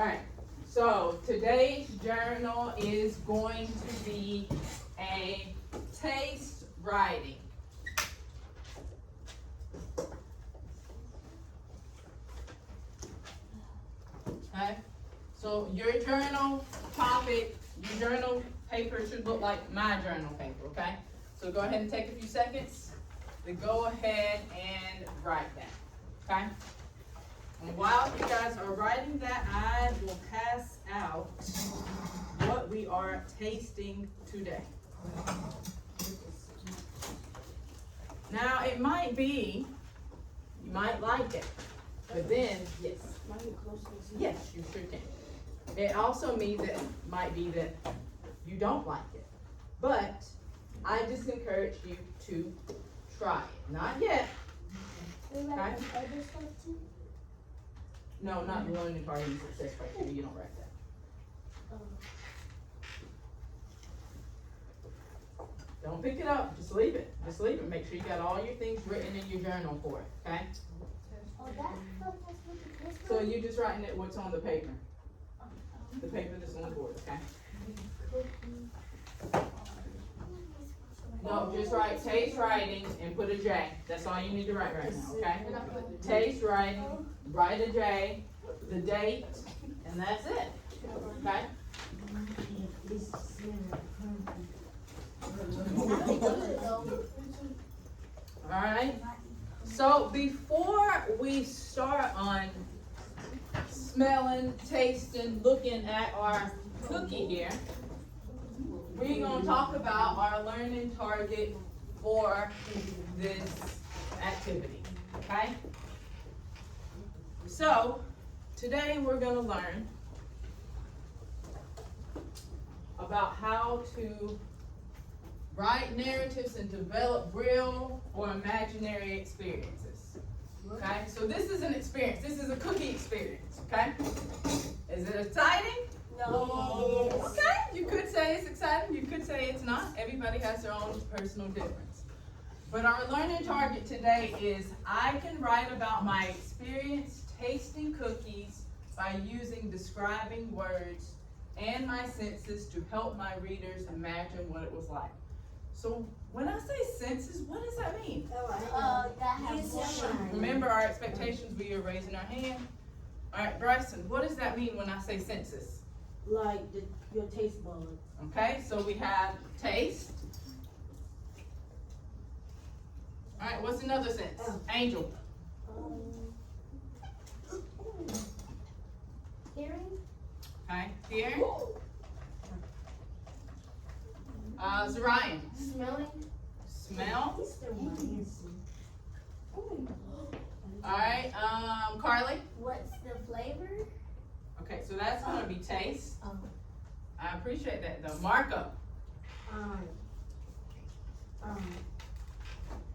Alright, so today's journal is going to be a taste writing. Okay, so your journal topic, your journal paper should look like my journal paper, okay? So go ahead and take a few seconds to go ahead and write that, okay? And while you guys are writing that, I will pass out what we are tasting today. Now, it might be, you might like it, but then, yes. Yes, you sure can. It also means that might be that you don't like it. But I just encourage you to try it. Not yet. Okay? No, not the learning part in success criteria. You don't write that. Don't pick it up. Just leave it. Just leave it. Make sure you got all your things written in your journal for it. Okay? So you're just writing it what's on the paper. The paper that's on the board, okay? No, just write taste writing and put a J. That's all you need to write right now, okay? Taste writing, write a J, the date, and that's it. Okay? Alright? So before we start on smelling, tasting, looking at our cookie here, we're going to talk about our learning target for this activity, okay? So, today we're going to learn about how to write narratives and develop real or imaginary experiences, okay? So this is an experience. This is a cookie experience, okay? Is it exciting? No. Okay, you could say it's exciting, you could say it's not. Everybody has their own personal difference. But our learning target today is I can write about my experience tasting cookies by using describing words and my senses to help my readers imagine what it was like. So when I say senses, what does that mean? Remember our expectations, we are raising our hand. All right, Bryson, what does that mean when I say senses? Like your taste bud. Okay, so we have taste. All right, what's another sense? Angel. Hearing. Okay, hearing. Zarian. Smelling. Smell. All right, Carly. What's the flavor? Okay, so that's going to be taste. I appreciate that though. Marco.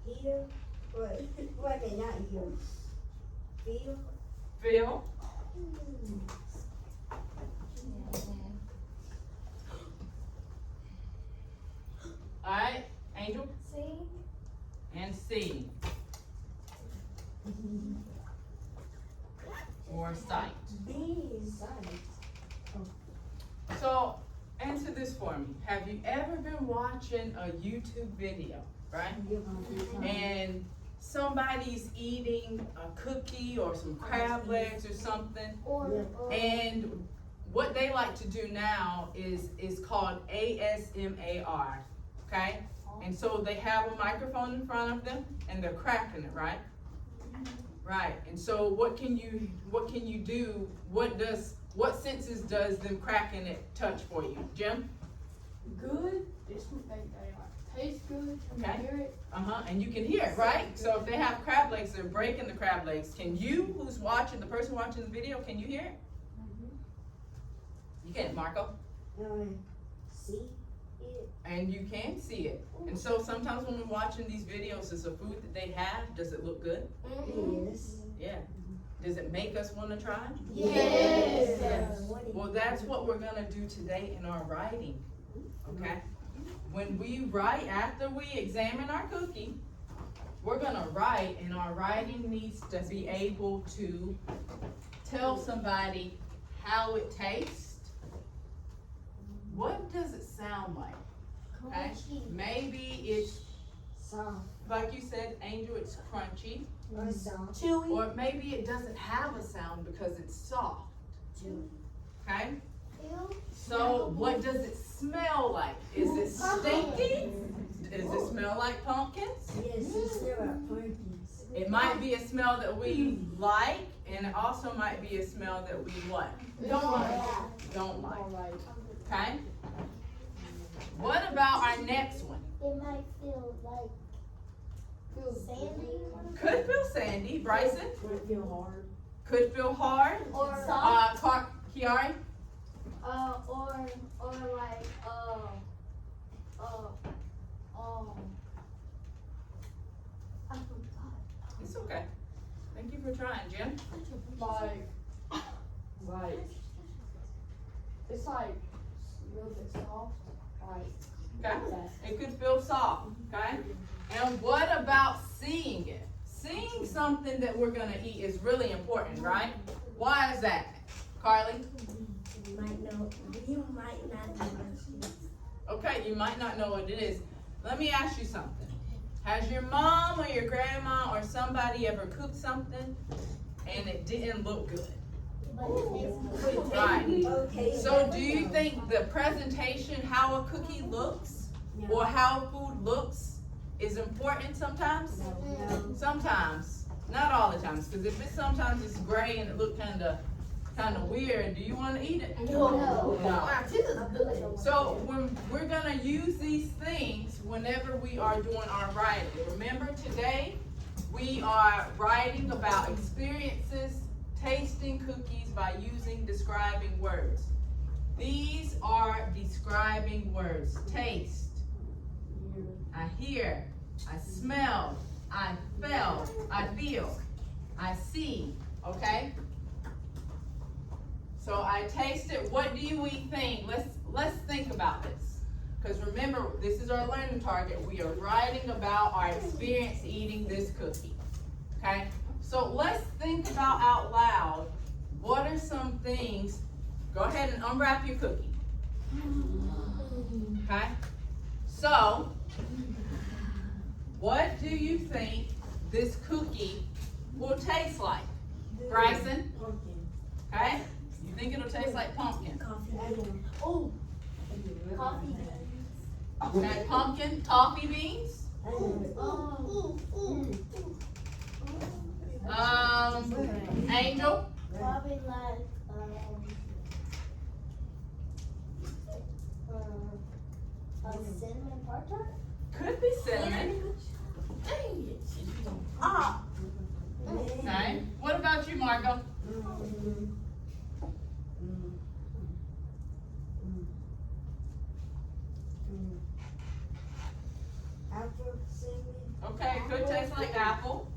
Hear, wait, not hear. Feel. Feel. All right, Angel. See. And see. Or sight. So, answer this for me. Have you ever been watching a YouTube video, right? And somebody's eating a cookie or some crab legs or something, and what they like to do now is called ASMR, okay? And so they have a microphone in front of them and they're cracking it, right? Right. And so what can you do? What senses does them cracking it touch for you? Jim? Good. It's they taste good. Okay. Hear it. And you can hear it, right? So if they have crab legs, they're breaking the crab legs. Can you, who's watching, the person watching the video, can you hear it? You can, Marco. See it. And you can see it. And so sometimes when we're watching these videos, is the food that they have, does it look good? Yes. Yeah. Does it make us want to try? Yes. Well, that's what we're going to do today in our writing, okay? When we write, after we examine our cookie, we're going to write, and our writing needs to be able to tell somebody how it tastes, what does it sound like? Okay, maybe it's, Soft. like you said, Angel, it's crunchy. Or soft. Chewy. Or maybe it doesn't have a sound because it's soft. Okay? So what does it smell like? Is it stinky? Does it smell like pumpkins? Yes, it's still got pumpkins. It might be a smell that we like, and it also might be a smell that we what? Don't like. Don't like. Alright. Okay? What about our next one? It might feel like sandy Could feel sandy. Bryson? Would it feel hard? Could feel hard. Or soft. Kiari? Or like I forgot. It's okay. Thank you for trying, Jim. Like, it's like a little bit soft, like Okay? that. It could feel soft, okay? And what about seeing it? Seeing something that we're gonna eat is really important, right? Why is that? Carly? You might know, you might not know. Okay, you might not know what it is. Let me ask you something. Has your mom or your grandma or somebody ever cooked something and it didn't look good? But it tastes good. Right. Okay. So do you think the presentation, how a cookie looks or how food looks is important sometimes? No. Sometimes, not all the times, because if it's sometimes it's gray and it look kind of weird, do you want to eat it? No. So when we're gonna use these things whenever we are doing our writing. Remember today we are writing about experiences tasting cookies by using describing words. These are describing words. Taste. I hear. I smell. I felt. I feel. I see. Okay? So I tasted. What do we think? Let's think about this. Because remember, this is our learning target. We are writing about our experience eating this cookie. Okay? So let's think about out loud. What are some things? Go ahead and unwrap your cookie. Okay? So, what do you think this cookie will taste like? Bryson? Pumpkin. Okay? You think it'll taste like pumpkin? Coffee. Oh, coffee. Okay, pumpkin, coffee beans. Angel. Probably like a cinnamon tartare. Could be cinnamon. Ah. Okay. What about you, Margot? Apple cinnamon. Okay, could taste like apple.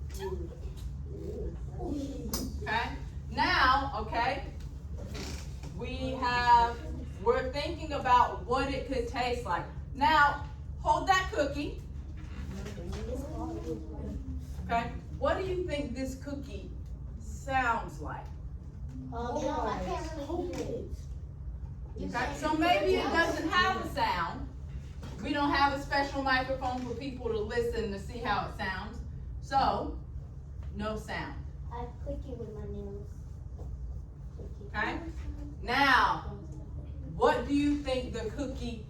Okay. Now, okay, we're thinking about what it could taste like. Now, hold that cookie. Okay. What do you think this cookie sounds like? No, I can't really hear it. Okay. So maybe it doesn't have a sound. We don't have a special microphone for people to listen to see how it sounds. So, no sound. I click it with my nails. Okay. Now, what do you think the cookie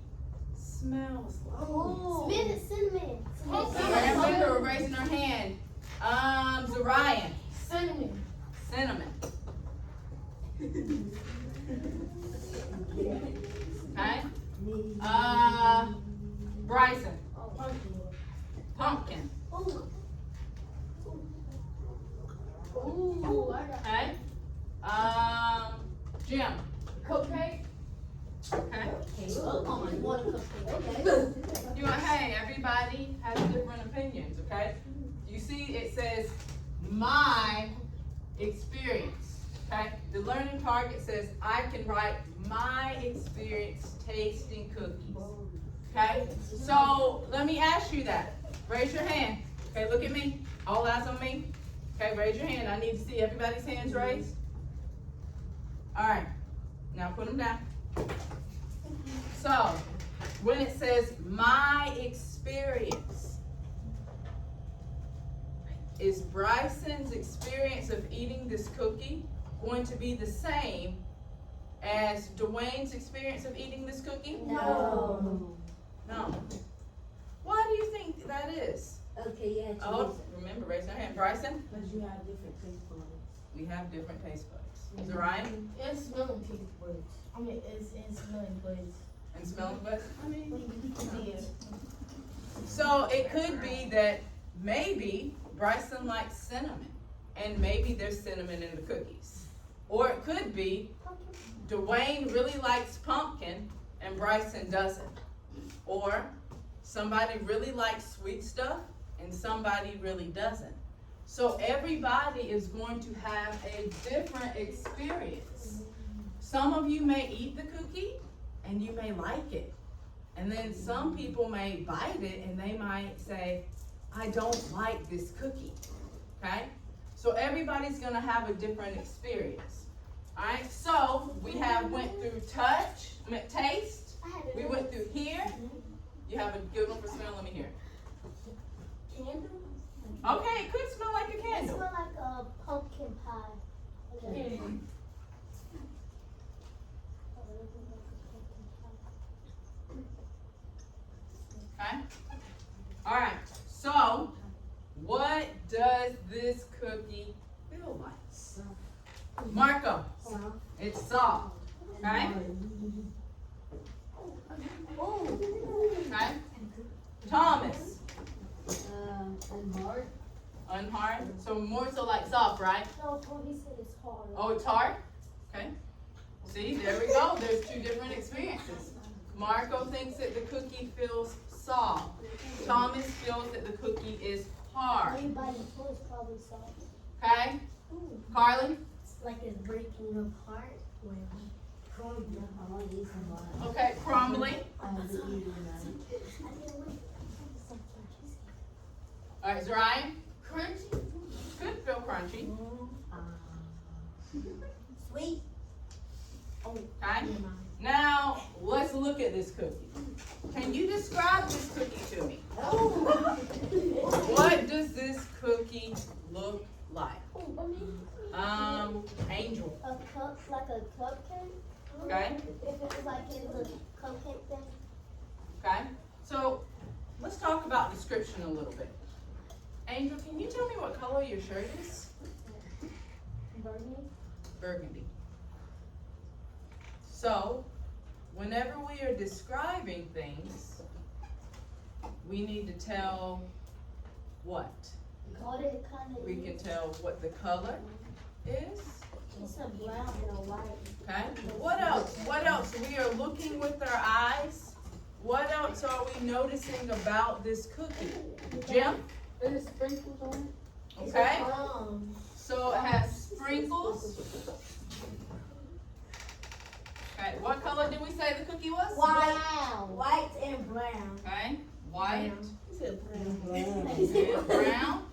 smells like? Oh. Cinnamon. Okay, remember, we're raising our hand. Zarian. Cinnamon. Cinnamon. Okay. Bryson. Pumpkin. Ooh, I got Okay. Jim. Cupcake. Okay. one cupcake. You want, hey, everybody has different opinions, okay? You see, it says my experience, okay? The learning target says I can write my experience tasting cookies, okay? So let me ask you that. Raise your hand. Okay, look at me. All eyes on me. Okay, raise your hand. I need to see everybody's hands raised. All right. Now put them down. So, when it says my experience, is Bryson's experience of eating this cookie going to be the same as Dwayne's experience of eating this cookie? No. No. Why do you think that is? Okay, yeah. Oh, remember, raise your hand. Bryson? Because you have different taste buds. We have different taste buds. Is it Ryan? It's smelling taste buds. I mean, it's smelling buds. And smelling buds? Yeah. So it could be that maybe Bryson likes cinnamon, and maybe there's cinnamon in the cookies. Or it could be Dwayne really likes pumpkin, and Bryson doesn't. Or somebody really likes sweet stuff, and somebody really doesn't. So everybody is going to have a different experience. Some of you may eat the cookie, and you may like it. And then some people may bite it, and they might say, I don't like this cookie, okay? So everybody's gonna have a different experience. All right, so we went through taste, we went through hear. You have a good one for smell, let me hear. Candle? Okay, it could smell like a It candle. smells like a pumpkin pie. Okay, all right, so what does this cookie feel like? Marco, it's soft, okay? Okay? Thomas, And hard. unhard, so more so like soft, right? No, Tony said it's hard. Oh, it's hard? Okay. See, there we go. There's two different experiences. Marco thinks that the cookie feels soft. Thomas feels that the cookie is hard. Everybody before is probably soft. Okay? Carly? It's like it's breaking apart. Well, crumbling. Okay, crumbly. All right, Zariah? Crunchy. Could feel crunchy. Sweet. Okay? Now, let's look at this cookie. Can you describe this cookie to me? What does this cookie look like? Angel. A cup, like a cupcake. Okay? If it was like in the cupcake thing. Okay? So, let's talk about description a little bit. Angel, can you tell me what color your shirt is? Burgundy. Burgundy. So, whenever we are describing things, we need to tell what? What it kind of We can tell what the color is. It's a brown and a white. Okay? What else? What else? We are looking with our eyes. What else are we noticing about this cookie? Jim? There's sprinkles on it. Okay? So it has sprinkles. Okay, what color did we say the cookie was? Brown. White and brown. Okay, white Brown. and brown.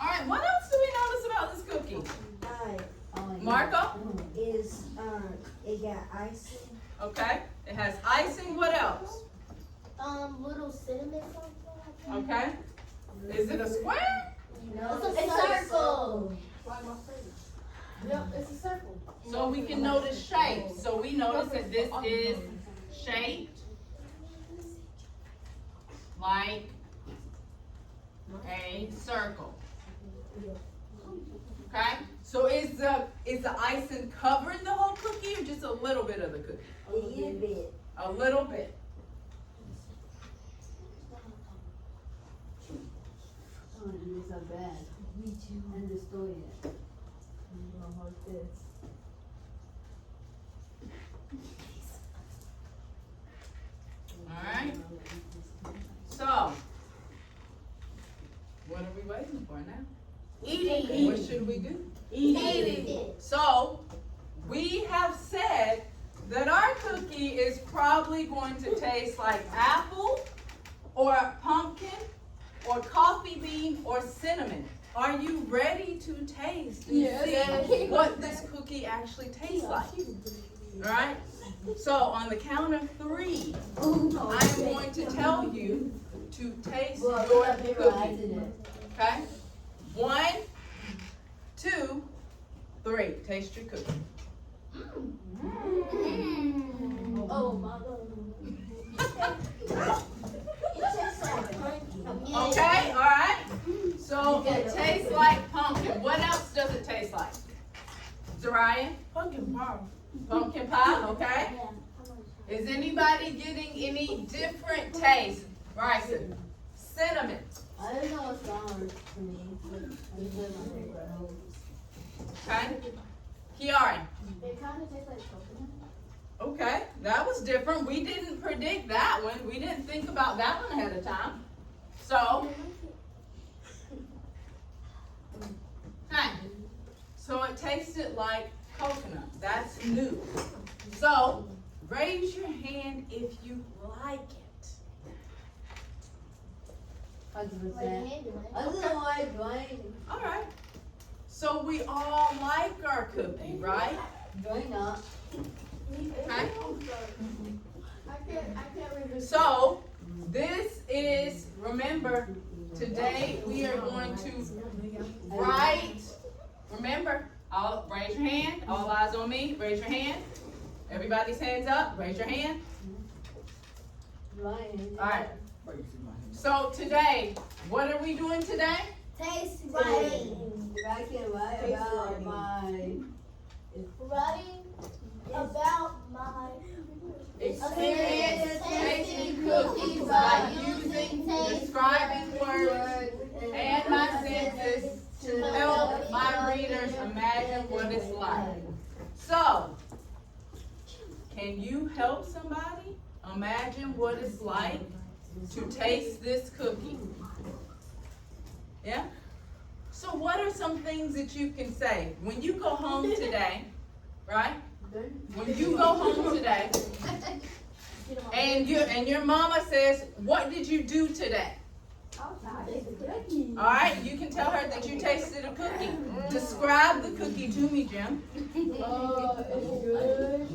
All right, what else do we notice about this cookie? Marco? Is it got icing? Okay, it has icing. What else? Little cinnamon something. Okay, is it a square? No, it's a circle. Like my favorite. Yep, it's a circle. So we can notice shape. So we notice that this is shaped like a circle. Okay? So is the icing covering the whole cookie or just a little bit of the cookie? A little bit. A little bit. It's so bad. Me too. And the story. Alright? So, what are we waiting for now? Eating. What should we do? Eating. So, we have said that our cookie is probably going to taste like apple, or pumpkin, or coffee bean, or cinnamon. Are you ready to taste and Yes. see what this cookie cookie actually tastes like. Alright? So on the count of 3, I'm going to tell you to taste Well, your we're cookie. memorizing it. Okay? 1, 2, 3. Taste your cookie. Oh, mother. Okay, alright? So it tastes like pumpkin. What else does it taste like? Zariah? Pumpkin pie. Pumpkin pie, okay? Is anybody getting any different taste? Bryson? Cinnamon. I don't know what's wrong for me, but this is my favorite hope. Okay? Kiara? It kind of tastes like coconut. Okay, that was different. We didn't predict that one. We didn't think about that one ahead of time. So, okay. So it tasted like coconut. That's new. So, raise your hand if you like it. 100%. Like Otherwise, Dwayne, All right. So we all like our cookie, right? Dwayne not. Okay. I can't remember. So, this is, remember, today we are going to write, remember, all, raise your hand, all eyes on me, raise your hand. Everybody's hands up, raise your hand. Dwayne. All right. So today, what are we doing today? Taste writing. I can write about my. Writing about my Experience tasting cookies by using describing words and my senses to help my readers imagine what it's like. So, can you help somebody imagine what it's like to taste this cookie? Yeah? So what are some things that you can say when you go home today, right? When you go home today and your mama says, "What did you do today?" All right, you can tell her that you tasted a cookie. Describe the cookie to me, Jim. It's good.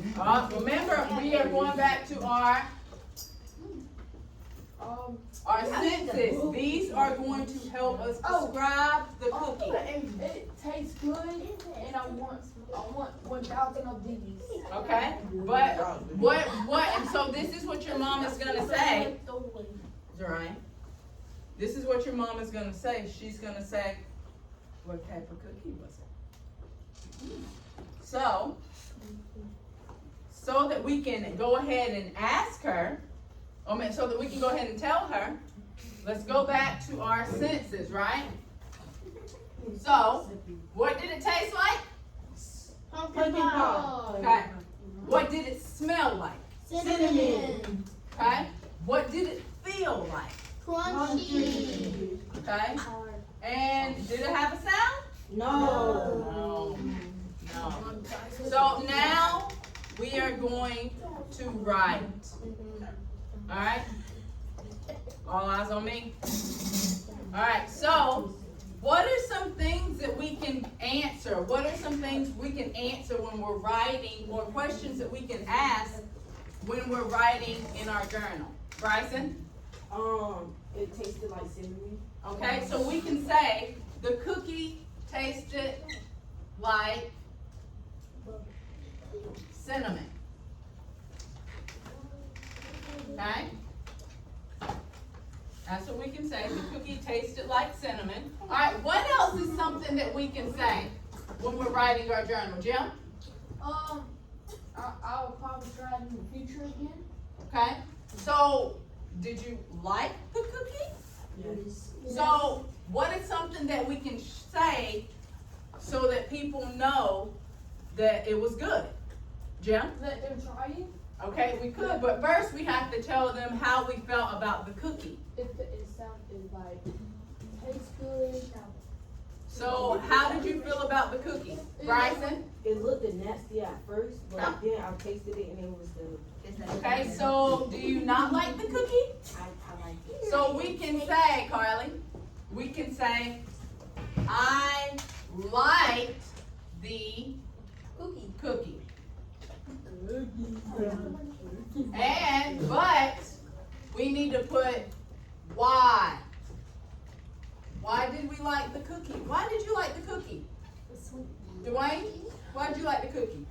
Remember, we are going back to our senses. These are going to help us describe the cookie. And it tastes good, and I want 1,000 of these. Okay? But what? And so this is what your mom is gonna say, Zariah. This is what your mom is gonna say. She's gonna say, "What type of cookie was it?" So that we can go ahead and ask her, so that we can go ahead and tell her, let's go back to our senses, right? So, what did it taste like? pumpkin pie. Okay. What did it smell like? Cinnamon. Okay. What did it feel like? Crunchy. Okay. And did it have a sound? No. No. So now we are going to write. All right. All eyes on me. All right. So, what are some things that we can answer? What are some things we can answer when we're writing, or questions that we can ask when we're writing in our journal? Bryson? It tasted like cinnamon. Okay, so we can say the cookie tasted like cinnamon. Okay? That's what we can say. The cookie tasted like cinnamon. All right, what else is something that we can say when we're writing our journal? Jim? I'll probably try it in the future again. Okay? So, did you like the cookie? Yes. So, what is something that we can say so that people know that it was good? Jim? Let them try it. Okay, we could, but first we have to tell them how we felt about the cookie. It sounded like tastes good. So, how did you feel about the cookie? Bryson? It looked nasty at first, but then I tasted it and it was good. Okay, so do you not like the cookie? I like it. So we can say, Carly, we can say, I liked the Cookie. But we need to put why. Why did we like the cookie? Why did you like the cookie? Dwayne, why did you like the cookie?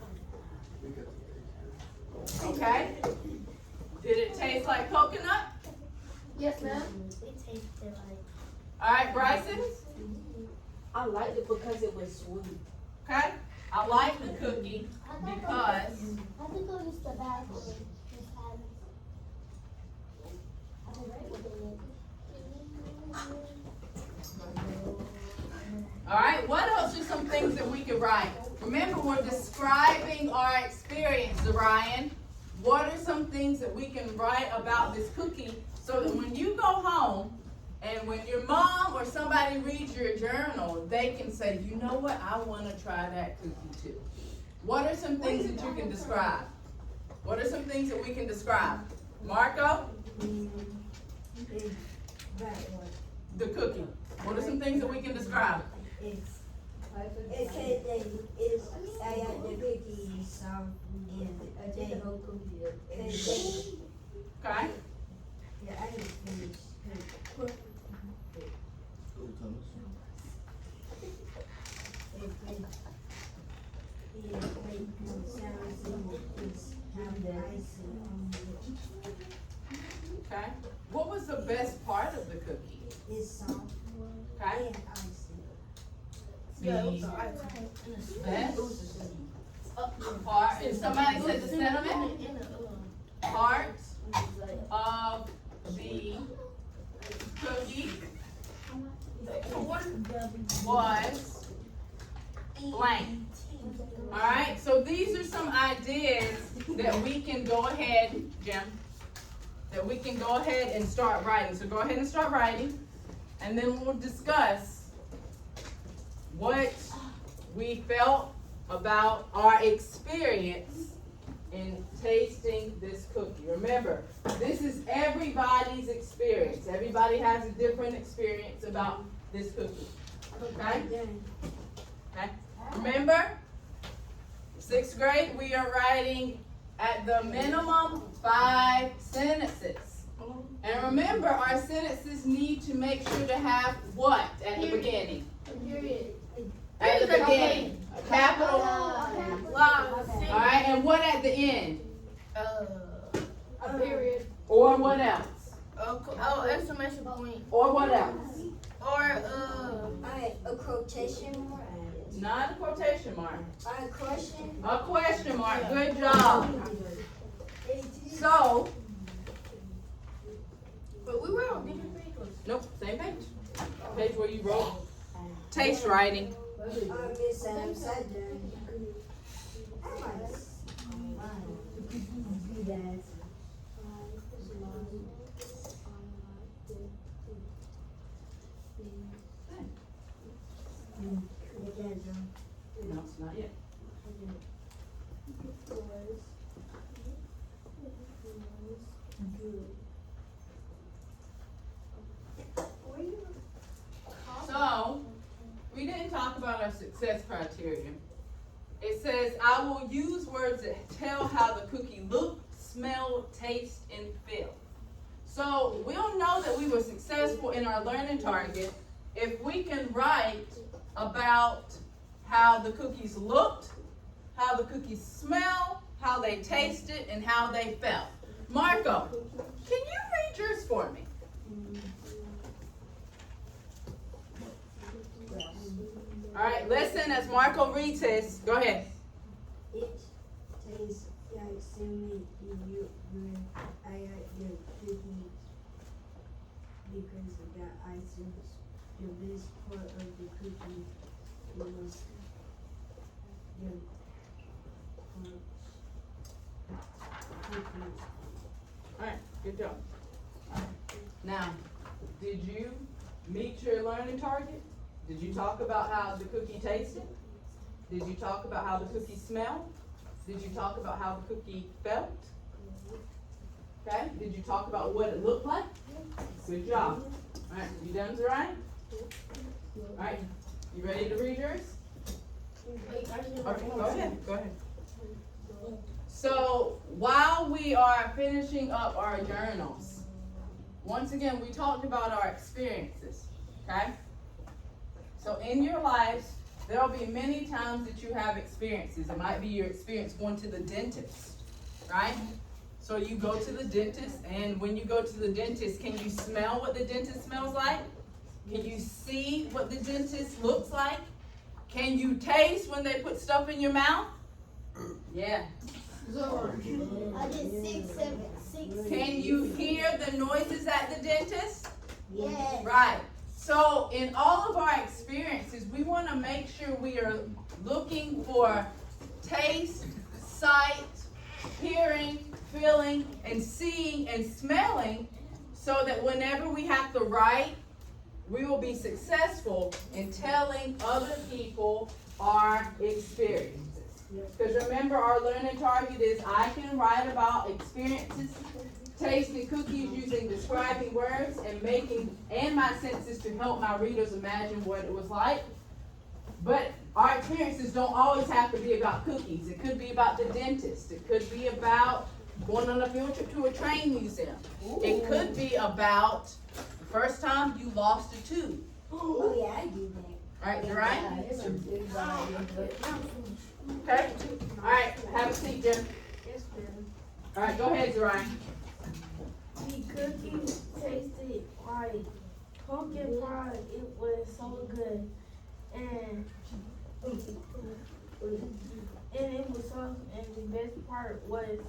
Okay. Did it taste like coconut? Yes, ma'am. It tasted like. All right, Bryson. I liked it because it was sweet. Okay. I like the cookie because I think I'll use the bathroom. all right, what else are some things that we can write? Remember, we're describing our experience, Ryan. What are some things that we can write about this cookie so that when you go home and when your mom or somebody reads your journal, they can say, you know what, I want to try that cookie too. What are some things that you can describe? What are some things that we can describe? Marco? The cookie. What are some things that we can describe? It says that it's the cookie soft and Okay? yeah, I didn't finish. Okay. What was the best part of the cookie? It's soft Okay. and icy. The best part, and somebody said the cinnamon part of the cookie was blank. Alright, so these are some ideas that we can go ahead, Jim, that we can go ahead and start writing. So go ahead and start writing, and then we'll discuss what we felt about our experience in tasting this cookie. Remember, this is everybody's experience. Everybody has a different experience about this cookie. Okay? Okay? Remember, 6th grade, we are writing at the minimum 5 sentences. And remember, our sentences need to make sure to have what at the beginning? Period. At the beginning. A capital. Alright, and what at the end? A period. Or what else? Exclamation point. Or what else? Or, A quotation mark. Not a quotation mark. A question. A question mark. Good job. So, but we were on different pages. nope, same page. Page where you wrote taste writing. Miss upside down. No, it's not yet. So, we didn't talk about our success criteria. It says, I will use words that tell how the cookie looked, smelled, taste, and feel. So, we'll know that we were successful in our learning target if we can write about how the cookies looked, how the cookies smell, how they tasted, and how they felt. Marco, can you read yours for me? All right, listen as Marco reads his. Go ahead. It tastes like cinnamon when I ate the cookie because it got icing. The best part of the cookie was the cookies. All right, good job. Now, did you meet your learning target? Did you talk about how the cookie tasted? Did you talk about how the cookie smelled? Did you talk about how the cookie felt? Okay, did you talk about what it looked like? Good job. All right, you done, Zariah? All right, you ready to read yours? Okay, go ahead. So while we are finishing up our journals, once again, we talked about our experiences, okay? So in your lives, there'll be many times that you have experiences. It might be your experience going to the dentist, right? So you go to the dentist, and when you go to the dentist, can you smell what the dentist smells like? Can you see what the dentist looks like? Can you taste when they put stuff in your mouth? Yeah. I did 6, 7, 6. Can you hear the noises at the dentist? Yes. Right. So in all of our experiences, we want to make sure we are looking for taste, sight, hearing, feeling, and seeing and smelling, so that whenever we have to write, we will be successful in telling other people our experiences. Because remember, our learning target is I can write about experiences, tasting cookies using describing words and my senses to help my readers imagine what it was like. But our experiences don't always have to be about cookies. It could be about the dentist. It could be about going on a field trip to a train museum. It could be about the first time you lost a tooth. Oh, yeah, I do that. Right, right? Okay. All right, have a seat, Jim. All right, go ahead, Zariah. The cookie tasted like pumpkin pie. It was so good, and it was soft. And the best part was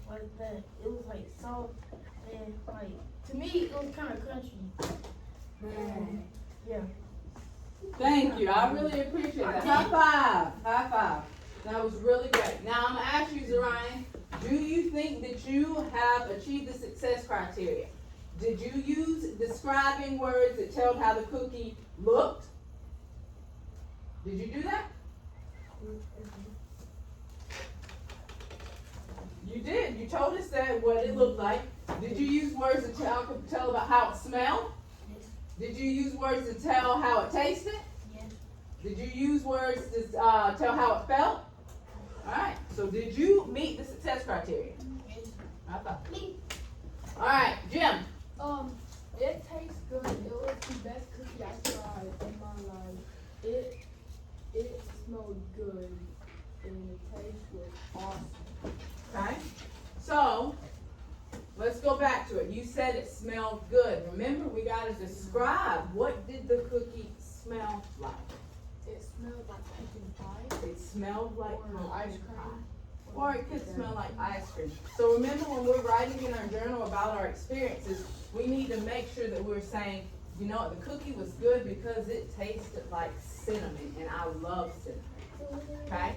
like that. It was like soft and like to me it was kind of crunchy. Yeah. Thank you. I really appreciate that. High five. High five. That was really great. Now I'm gonna ask you, Zariah, do you think that you have achieved the success criteria? Did you use describing words that tell how the cookie looked? Did you do that? You did. You told us that what it looked like. Did you use words to tell about how it smelled? Did you use words to tell how it tasted? Yes. Did you use words to tell how it felt? All right. So did you meet the success criteria? Yes. I thought. All right, Jim. It tastes good. It was the best cookie I tried in my life. It smelled good, and the taste was awesome. Okay. So let's go back to it. You said it smelled good. Remember, we got to describe what did the cookie smell like. It smelled like pumpkin pie It smelled like or pumpkin ice pie. cream. Or it could smell like ice cream. So remember, when we're writing in our journal about our experiences, we need to make sure that we're saying, you know what, the cookie was good because it tasted like cinnamon, and I love cinnamon. Okay?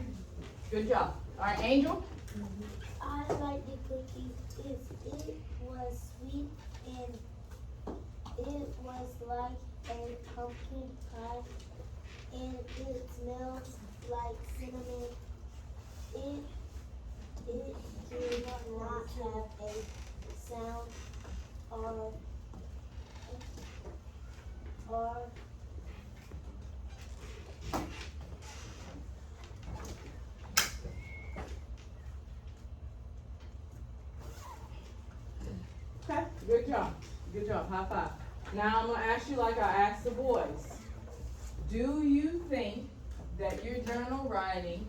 Good job. All right, Angel? I like the cookies. It was sweet and it was like a pumpkin pie and it smells like cinnamon. It did not have a sound or Okay, good job. Good job. High five. Now I'm going to ask you like I asked the boys. Do you think that your journal writing,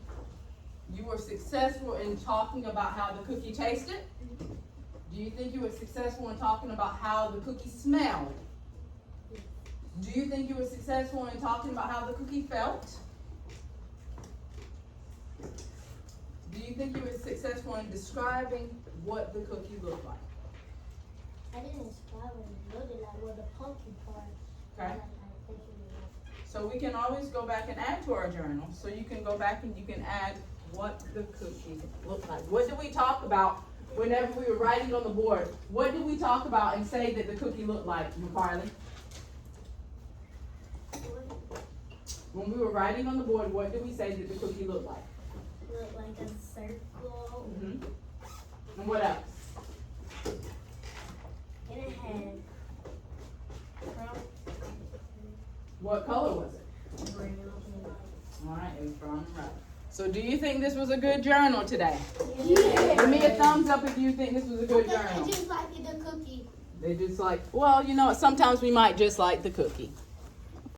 you were successful in talking about how the cookie tasted? Do you think you were successful in talking about how the cookie smelled? Do you think you were successful in talking about how the cookie felt? Do you think you were successful in describing what the cookie looked like? I didn't describe what it looked like. Well, the pumpkin part. Okay. I think it was. So we can always go back and add to our journal. So you can go back and you can add what the cookie looked like. What did we talk about whenever we were writing on the board? What did we talk about and say that the cookie looked like, McFarlane? When we were writing on the board, what did we say that the cookie looked like? Looked like a circle. Mm-hmm. And what else? And it had What color was it? Alright, it was from right. So do you think this was a good journal today? Yeah. Give me a thumbs up if you think this was a good I journal. just like the cookie. They just like, well, you know what, sometimes we might just like the cookie.